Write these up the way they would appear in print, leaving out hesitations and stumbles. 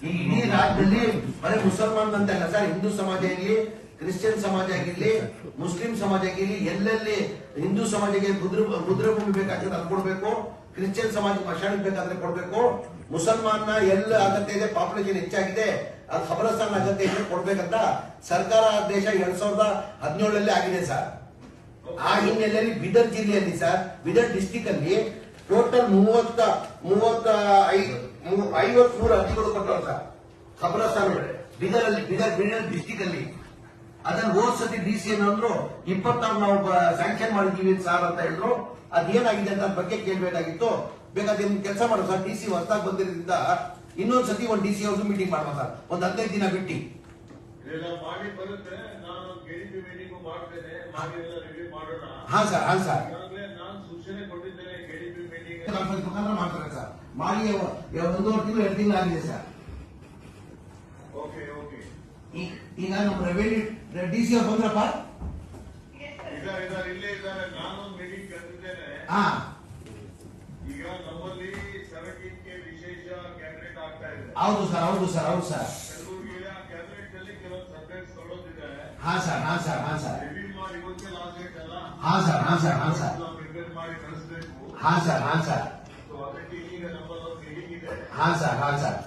ಈ ಇಡೀ ರಾಜ್ಯದಲ್ಲಿ ಬರೀ ಮುಸಲ್ಮಾನ್ ಅಂತ ಅಲ್ಲ ಸರ್, ಹಿಂದೂ ಸಮಾಜ ಇರಲಿ, ಕ್ರಿಶ್ಚಿಯನ್ ಸಮಾಜ ಆಗಿರ್ಲಿ, ಮುಸ್ಲಿಂ ಸಮಾಜ ಆಗಿರ್ಲಿ, ಎಲ್ಲೆಲ್ಲಿ ಹಿಂದೂ ಸಮಾಜಕ್ಕೆ ರುದ್ರಭೂಮಿ ಬೇಕಾದ್ರೆ ಅದು ಕೊಡ್ಬೇಕು, ಕ್ರಿಶ್ಚಿಯನ್ ಸಮಾಜ ಮಶಾಣಿಗೆ ಬೇಕಾದ್ರೆ ಕೊಡ್ಬೇಕು, ಮುಸಲ್ಮಾನ ಎಲ್ಲ ಅಗತ್ಯ ಇದೆ, ಪಾಪ್ಯುಲೇಷನ್ ಹೆಚ್ಚಾಗಿದೆ, ಅದು ಖಬರಸ್ತಾನ್ ಅಗತ್ಯ ಇದೆ ಕೊಡ್ಬೇಕಂತ ಸರ್ಕಾರ ಆದೇಶ 2017 ಆಗಿದೆ ಸರ್. ಆ ಹಿನ್ನೆಲೆಯಲ್ಲಿ ಬೀದರ್ ಜಿಲ್ಲೆಯಲ್ಲಿ ಸರ್, ಬೀದರ್ ಡಿಸ್ಟಿಕ್ ಅಲ್ಲಿ ಟೋಟಲ್ 53 ಅರ್ಜಿಗಳು ಕೊಟ್ಟರು ಸರ್ ಖಬರಸ್ತಾನ್ ಬೀದರ್ ಡಿಸ್ಟಿಕ್ ಅಲ್ಲಿ. ಅದನ್ನ ಹೋದ್ ಸತಿ ಡಿಸಿ ಏನಂದ್ರು 26 ನಾವು ಸ್ಯಾಂಕ್ಷನ್ ಮಾಡಿದೀವಿ ಸರ್ ಅಂತ ಹೇಳಿದ್ರು. ಅದೇನಾಗಿದೆ ಅಂತ ಬಗ್ಗೆ ಕೇಳಬೇಕಾಗಿತ್ತು. ಬೇಕಾದ್ರೆ ನಿಮ್ ಕೆಲಸ ಮಾಡೋ ಸರ್, ಡಿಸಿ ಹೊಸದಾಗಿ ಬಂದಿರೋದ್ರಿಂದ ಇನ್ನೊಂದ್ ಸತಿ ಒಂದು ಡಿಸಿ ಹೌಸ್ ಮೀಟಿಂಗ್ ಮಾಡುವ ಸರ್, ಒಂದು 15 ದಿನ ಬಿಟ್ಟು. ಹಾ ಸರ್, ಹಾ ಸರ್, ಮುಖಾಂತರ ಮಾಡ್ತಾರೆ ಸರ್. ಮಾಡಿ 1.5 ತಿಂಗಳು 2 ತಿಂಗಳು ಆಗಿದೆ ಸರ್. ಈಗ ನಮ್ಮ ರೆವೆನ್ಯೂ ಡಿಸಿ ಅವ್ರು ಬಂದ್ರಪ್ಪ. ಹಾ, ಈಗ ನಮ್ಮಲ್ಲಿ ಸರಕಿಗೆ ವಿಶೇಷ ಕ್ಯಾಬಿನೆಟ್ ಆಗ್ತಾ ಇದೆ. ಹೌದು ಸರ್, ಹೌದು ಸರ್, ಹೌದು ಸರ್. ಕ್ಯಾಬಿನೆಟ್ ಅಲ್ಲಿ ಕೆಲವು ಸಬ್ಜೆಕ್ಟ್ಸ್ ತೊಡೋದಿದ್ದಾರೆ. ಹಾ ಸರ್, ಹಾ ಸರ್, ಹಾ ಸರ್, ರಿವ್ಯೂ ಮಾಡಿ ಇವತ್ತೇ ಲಾಸ್ಟ್ ಡೇಟ್ ಅಲ್ಲ. ಹಾ ಸರ್, ಹಾ ಸರ್, ಹಾ ಸರ್, ಪ್ರಿಪೇರ್ ಮಾಡಿ ಕಳಿಸಬೇಕು. ಹಾ ಸರ್, ಹಾ ಸರ್, ಅದಕ್ಕೆ ಈಗ ನಮ್ಮಲ್ಲಿ ಮೀಟಿಂಗ್ ಇದೆ. ಹಾ ಸರ್, ಹಾ ಸರ್.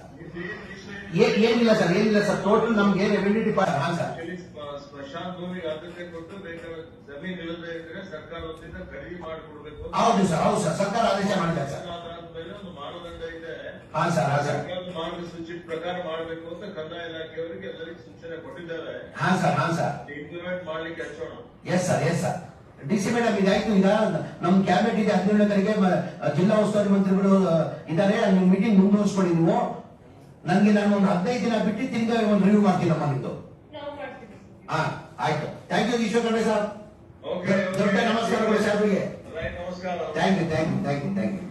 ಏನಿಲ್ಲ ಸರ್, ಏನಿಲ್ಲ ಸರ್, ಟೋಟಲ್ ನಮ್ಗೆ ರೆವೆನ್ಯೂ ಡಿಪಾರ್ಟ್ಮೆಂಟ್. ಹಾ ಸರ್, ಸ್ಮಶಾನ ಭೂಮಿಗೆ ಆದ್ಯತೆ ಕೊಟ್ಟು ಬೇಕಾದ ಜಮೀನು ಇಲ್ಲದೆ ಇದ್ರೆ ಸರ್ಕಾರ ವತಿಯಿಂದ ಖರೀದಿ ಮಾಡಿಕೊಡ್ಬೇಕು. ಹೌದು ಸರ್, ಹೌದು ಸರ್, ಸರ್ಕಾರ ಆದೇಶ ಮಾಡಿದೆ ಸರ್. ಅದಾದ್ಮೇಲೆ ಒಂದು ಮಾನದಂಡ ಇದೆ. ಹಾ ಸರ್, ಹಾ ಸರ್, ಮಾರ್ಗಸೂಚಿ ಪ್ರಕಾರ ಮಾಡಬೇಕು ಅಂತ ಕಂದಾಯ ಇಲಾಖೆಯವರಿಗೆ ಎಲ್ಲರಿಗೂ ಸೂಚನೆ ಕೊಟ್ಟಿದ್ದಾರೆ. ಹಾ ಸರ್, ಹಾ ಸರ್, ಇಂಪ್ಲಿಮೆಂಟ್ ಮಾಡ್ಲಿಕ್ಕೆ ಹಚ್ಚೋಣ. Yes sir, yes sir. DC madam ಇದಾಯ್ತು. ಈಗ ನಮ್ ಕ್ಯಾಬಿನೆಟ್ ಇದೆ 17ನೇ ತಾರೀಕಿಗೆ, ಜಿಲ್ಲಾ ಉಸ್ತುವಾರಿ ಮಂತ್ರಿಗಳು ಇದ್ದಾರೆ. ನೀವು ಮೀಟಿಂಗ್ ಮುಂದುವರಿಸ್ಕೊಳ್ಳಿ ನೀವು. ನಾನು ಒಂದು 15 ದಿನ ಬಿಟ್ಟು ತಿರ್ಗಾ ಒಂದು ರಿವ್ಯೂ ಮಾಡ್ತೀನಮ್ಮ ನಿಮ್ದು. ಹಾ, ಆಯ್ತು. Thank you Eshwar Khandre sir. ದೊಡ್ಡ ನಮಸ್ಕಾರಗಳು ಸಾಹೇಬ್ರಿಗೆ. Thank you, thank you, thank you, thank you.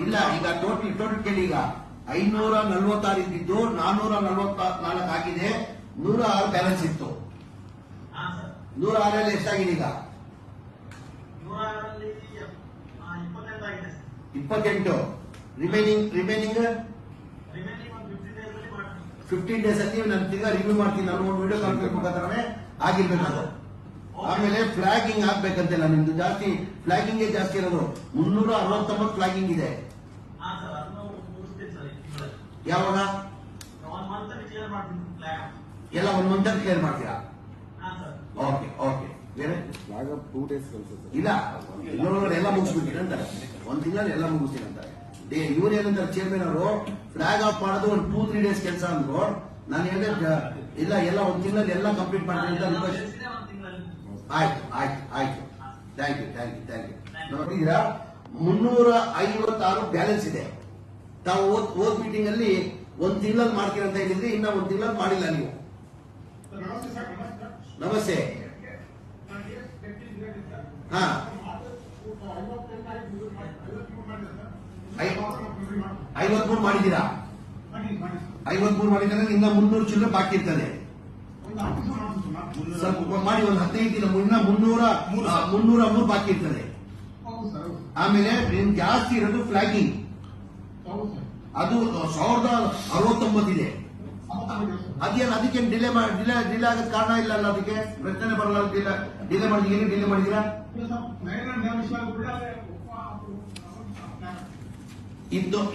ಇಲ್ಲ, ಈಗ ಟೋಟಲ್ ಕೇಳಿ. ಈಗ 546 ಇದ್ದಿದ್ದು 444 ಆಗಿದೆ. 106 ಬ್ಯಾಲೆನ್ಸ್ ಇತ್ತು. 106 ಎಷ್ಟಾಗಿದೆ ಈಗ? 28. ರಿಮೈನಿಂಗ್ 15 ಡೇಸ್ ಅಲ್ಲಿ ನಾನು ತಿರ್ಗಾ ರಿವ್ಯೂ ಮಾಡ್ತೀನಿ. ನಾನು ಒಂದು ವಿಡಿಯೋ ಕಾನ್ಫರೆನ್ಸ್ ಮುಖಾಂತರನೇ ಆಗಿರ್ಬೇಕು ಅದು. ಆಮೇಲೆ ಫ್ಲಾಗಿಂಗ್ ಆಗ್ಬೇಕಂತಿಲ್ಲ ನಿಮ್ದು. ಜಾಸ್ತಿ ಫ್ಲಾಗಿಂಗ್ ಜಾಸ್ತಿ ಇರೋದು. 369 ಫ್ಲಾಗಿಂಗ್ ಇದೆ. ಯಾವಾಗ? ಎಲ್ಲ 1 ಮಂತ್ ಕ್ಲಿಯರ್ ಮಾಡ್ತೀರಾ? Okay, okay. ಬೇರೆ 2 days ಇಲ್ಲ, ಎಲ್ಲ ಮುಗಿಸ್ಬಿಡ್ತೀನಿ ಅಂತಾರೆ. 1 ತಿಂಗಳಲ್ಲಿ ಎಲ್ಲ ಮುಗಿಸ್ತೀನಿ ಅಂತಾರೆ. ಇವ್ರು ಏನಂತಾರೆ ಚೇರ್ಮನ್ ಅವರು, ಫ್ಲಾಗ್ ಆಫ್ ಮಾಡೋದು ಒಂದು 2-3 ಡೇಸ್ ಕೆಲಸ ಅಂದ್ರು. ನಾನು ಹೇಳಿದೆ ಇಲ್ಲ, ಎಲ್ಲ 1 ತಿಂಗಳಲ್ಲಿ ಎಲ್ಲ ಕಂಪ್ಲೀಟ್ ಮಾಡ್ತೀನಿ ಅಂತ ರಿಕ್ವೆಸ್ಟ್. ಆಯ್ತು, ಆಯ್ತು, ಆಯ್ತು. Thank you, thank you, thank you. ನೋಡಿದ್ದೀರಾ, 356 ಬ್ಯಾಲೆನ್ಸ್ ಇದೆ. ತಾವು ಓದ್ ಮೀಟಿಂಗ್ ಅಲ್ಲಿ 1 ತಿಂಗಳಲ್ಲಿ ಮಾಡ್ತೀರ ಅಂತ ಹೇಳಿದ್ರಿ, ಇನ್ನ 1 ತಿಂಗಳಲ್ಲಿ ಮಾಡಿಲ್ಲ ನೀವು. ನಮಸ್ತೆ. ಹಾ, 53 ಮಾಡಿದ್ದೀರಾ? 53 ಮಾಡಿದ್ರೆ ಇನ್ನ 300 ಚಿಲ್ಲರೆ ಬಾಕಿ ಇರ್ತದೆ. ಸ್ವಲ್ಪ ಮಾಡಿ, ಒಂದು 15 ದಿನ ಮುನ್ನ 303 ಬಾಕಿ ಇರ್ತದೆ. ಆಮೇಲೆ ಜಾಸ್ತಿ ಇರೋದು ಫ್ಲಾಗಿಂಗ್, ಅದು 1069 ಇದೆ. ಅದೇನು ಅದಕ್ಕೆ ಡಿಲೇ ಆಗೋದ್ ಕಾರಣ ಇಲ್ಲ ಅಲ್ಲ? ಅದಕ್ಕೆ ಪ್ರಶ್ನೆ ಬರಲ್ಲ. ಡಿಲೇ ಮಾಡಿದೀರಾ?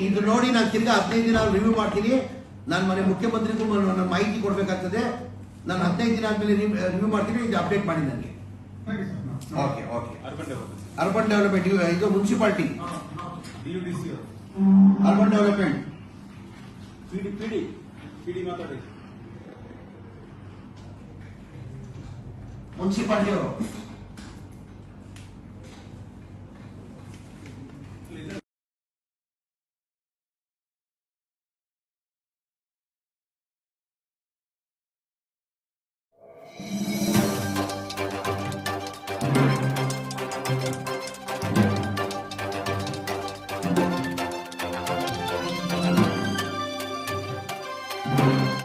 ಇದು ನೋಡಿ ನಾನು ತಿರ್ಗಾ 15 ದಿನ ರಿವ್ಯೂ ಮಾಡ್ತೀನಿ. ನಾನು ಮನೆ ಮುಖ್ಯಮಂತ್ರಿಗೂ ನನ್ನ ಮಾಹಿತಿ ಕೊಡ್ಬೇಕಾಗ್ತದೆ. ನಾನು 15 ದಿನ ಆದ್ಮೇಲೆ ರಿವ್ಯೂ ಮಾಡ್ತೀನಿ. ಇದು ಅಪ್ಡೇಟ್ ಮಾಡಿ ನನಗೆ. Okay, okay. ಅರ್ಬನ್ ಡೆವಲಪ್ಮೆಂಟ್, ಇದು ಮುನ್ಸಿಪಾಲಿಟಿ, ಅರ್ಬನ್ ಡೆವಲಪ್ಮೆಂಟ್, ಮಾತಾಡಿ. ಮುನ್ಸಿಪಾಲಿಟಿ ಅವರು